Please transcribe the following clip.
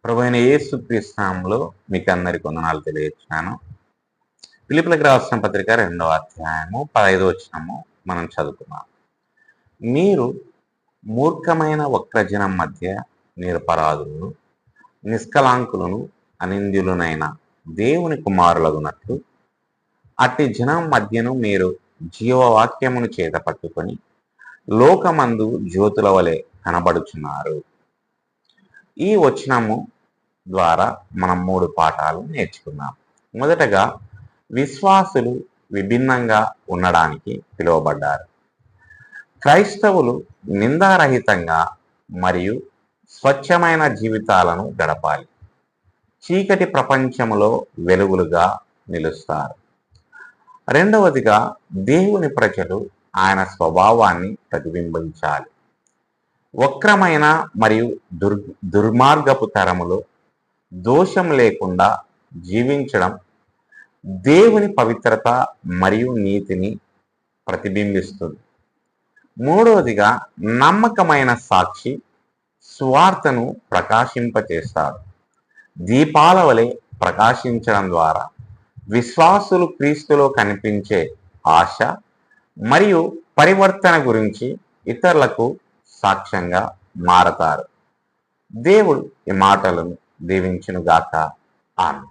ప్రభువైన యేసుక్రీస్తు నామములో మీకు అందరికి వందనాలు తెలియజేస్తున్నాను. ఫిలిప్పీయులకు రాసిన పత్రిక 2వ అధ్యాయము 15వ వచనము మనం చదువుకున్నాం. మీరు మూర్ఖమైన వక్రజనం మధ్య నిరపరాధులను, నిష్కళంకులను, అనింద్యులనైన దేవుని కుమారులగునట్లు అట్టి జనం మధ్యను మీరు జీవవాక్యమును చేత పట్టుకొని లోకమందు జ్యోతుల వలె కనబడుచున్నారు. ఈ వచనము ద్వారా మనం 3 పాఠాలు నేర్చుకున్నాం. మొదటగా, విశ్వాసులు విభిన్నంగా ఉండడానికి పిలువబడ్డారు. క్రైస్తవులు నిందారహితంగా మరియు స్వచ్ఛమైన జీవితాలను గడపాలి. చీకటి ప్రపంచములో వెలుగులుగా నిలుస్తారు. రెండవదిగా, దేవుని ప్రజలు ఆయన స్వభావాన్ని ప్రతిబింబించాలి. వక్రమైన మరియు దుర్మార్గపు తరములో దోషం లేకుండా జీవించడం దేవుని పవిత్రత మరియు నీతిని ప్రతిబింబిస్తుంది. మూడవదిగా, నమ్మకమైన సాక్షి స్వార్థను ప్రకాశింపచేస్తాడు. దీపాల వలె ప్రకాశించడం ద్వారా విశ్వాసులు క్రీస్తులో కనిపించే ఆశ మరియు పరివర్తన గురించి ఇతరులకు సాక్ష్యంగా మారతారు. దేవుడు ఈ మాటలను దీవించునుగాక. ఆమేన్.